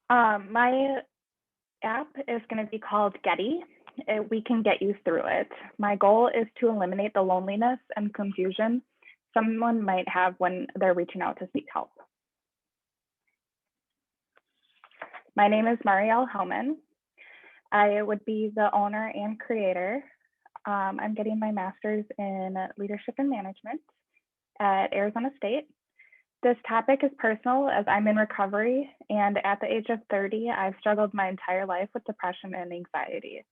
My app is going to be called Getty. We can get you through it. My goal is to eliminate the loneliness and confusion someone might have when they're reaching out to seek help. My name is Marielle Howman. I would be the owner and creator. I'm getting my master's in leadership and management at Arizona State. This topic is personal as I'm in recovery, and at the age of 30, I've struggled my entire life with depression and anxiety.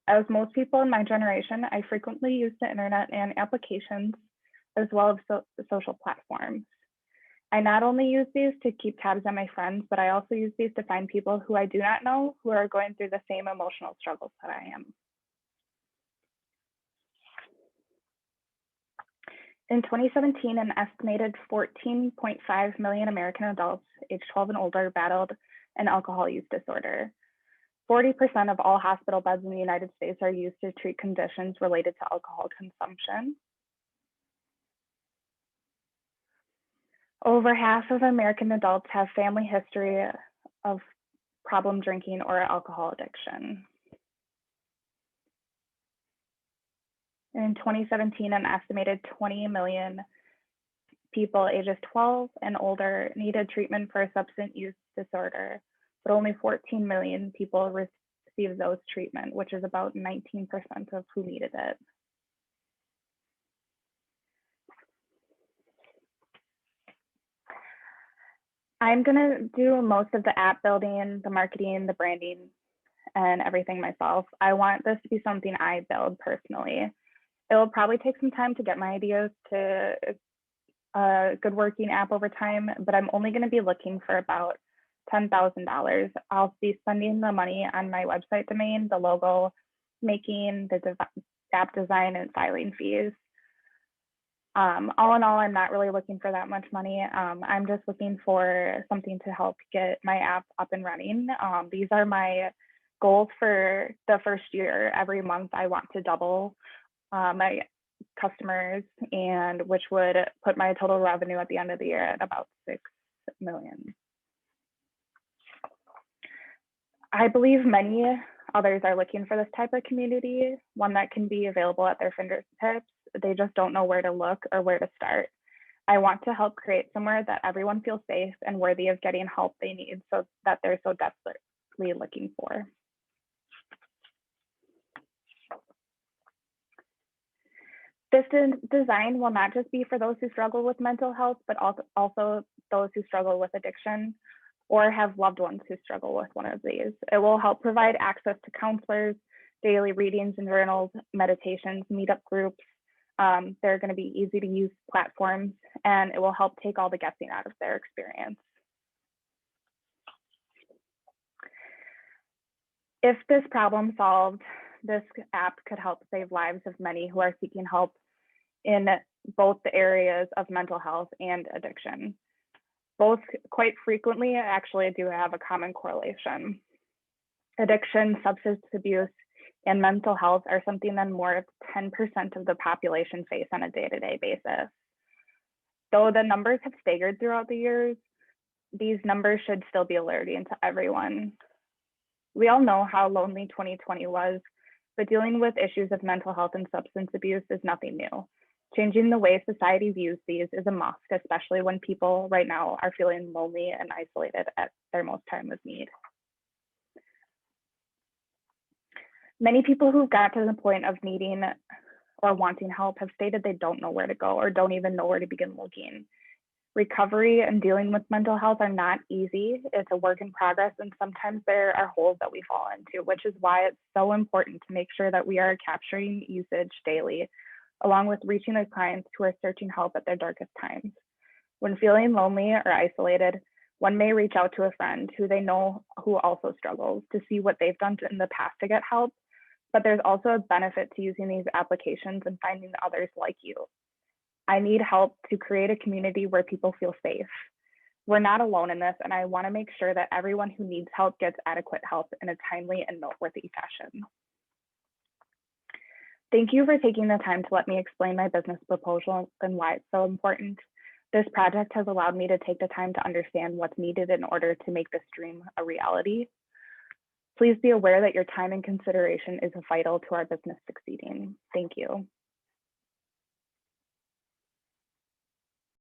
As most people in my generation, I frequently use the internet and applications as well as social platforms. I not only use these to keep tabs on my friends, but I also use these to find people who I do not know who are going through the same emotional struggles that I am. In 2017, an estimated 14.5 million American adults aged 12 and older battled an alcohol use disorder. 40% of all hospital beds in the United States are used to treat conditions related to alcohol consumption. Over half of American adults have family history of problem drinking or alcohol addiction. In 2017, an estimated 20 million people ages 12 and older needed treatment for a substance use disorder, but only 14 million people received those treatment, which is about 19% of who needed it. I'm gonna do most of the app building, the marketing, the branding, and everything myself. I want this to be something I build personally. It will probably take some time to get my ideas to a good working app over time, but I'm only going to be looking for about $10,000. I'll be spending the money on my website domain, the logo making, the app design, and filing fees. All in all, I'm not really looking for that much money. I'm just looking for something to help get my app up and running. These are my goals for the first year. Every month, I want to double my customers, and which would put my total revenue at the end of the year at about 6 million. I believe many others are looking for this type of community, one that can be available at their fingertips. They just don't know where to look or where to start. I want to help create somewhere that everyone feels safe and worthy of getting help they need, so that they're so desperately looking for. This design will not just be for those who struggle with mental health, but also those who struggle with addiction or have loved ones who struggle with one of these. It will help provide access to counselors, daily readings and journals, meditations, meetup groups. They're going to be easy to use platforms, and it will help take all the guessing out of their experience. If this problem solved, this app could help save lives of many who are seeking help in both the areas of mental health and addiction. Both quite frequently actually do have a common correlation. Addiction, substance abuse, and mental health are something that more than 10% of the population face on a day-to-day basis. Though the numbers have staggered throughout the years, these numbers should still be alerting to everyone. We all know how lonely 2020 was, but dealing with issues of mental health and substance abuse is nothing new. Changing the way society views these is a must, especially when people right now are feeling lonely and isolated at their most time of need. Many people who've got to the point of needing or wanting help have stated they don't know where to go or don't even know where to begin looking. Recovery and dealing with mental health are not easy. It's a work in progress, and sometimes there are holes that we fall into, which is why it's so important to make sure that we are capturing usage daily, along with reaching the clients who are searching help at their darkest times. When feeling lonely or isolated, one may reach out to a friend who they know who also struggles to see what they've done in the past to get help. But there's also a benefit to using these applications and finding others like you. I need help to create a community where people feel safe. We're not alone in this, and I want to make sure that everyone who needs help gets adequate help in a timely and noteworthy fashion. Thank you for taking the time to let me explain my business proposal and why it's so important. This project has allowed me to take the time to understand what's needed in order to make this dream a reality. Please be aware that your time and consideration is vital to our business succeeding. Thank you.